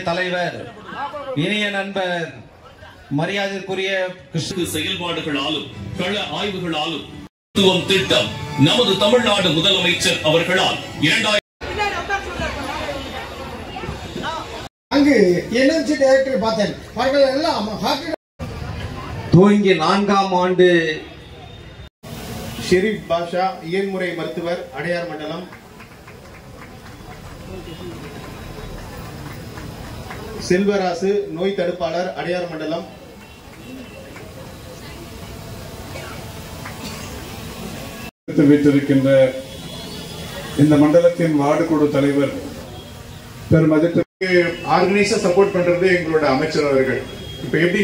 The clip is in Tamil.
தலைவர் இனிய நண்பர் மரியாதைக்குரிய செயல்பாடுகளாலும் கள ஆய்வுகளாலும் திட்டம் நமது தமிழ்நாடு முதலமைச்சர் அவர்களால் 2000 அங்கு எனர்ஜி டைரக்டர் பார்த்தேன். அவர்கள் எல்லாம் துவங்கி 4ஆம் ஆண்டு ஷெரீப் பாஷா இயன்முறை மருத்துவர் அடையார் மண்டலம், செல்வராசு நோய் தடுப்பாளர் அடையார் மண்டலம், வீட்டிருக்கின்ற இந்த மண்டலத்தின் வார்டு குழு தலைவர் பெருமதிப்பு ஆர்கனைசர் சப்போர்ட் பண்றது எங்களோட அமைச்சர் அவர்கள். இப்ப எப்படி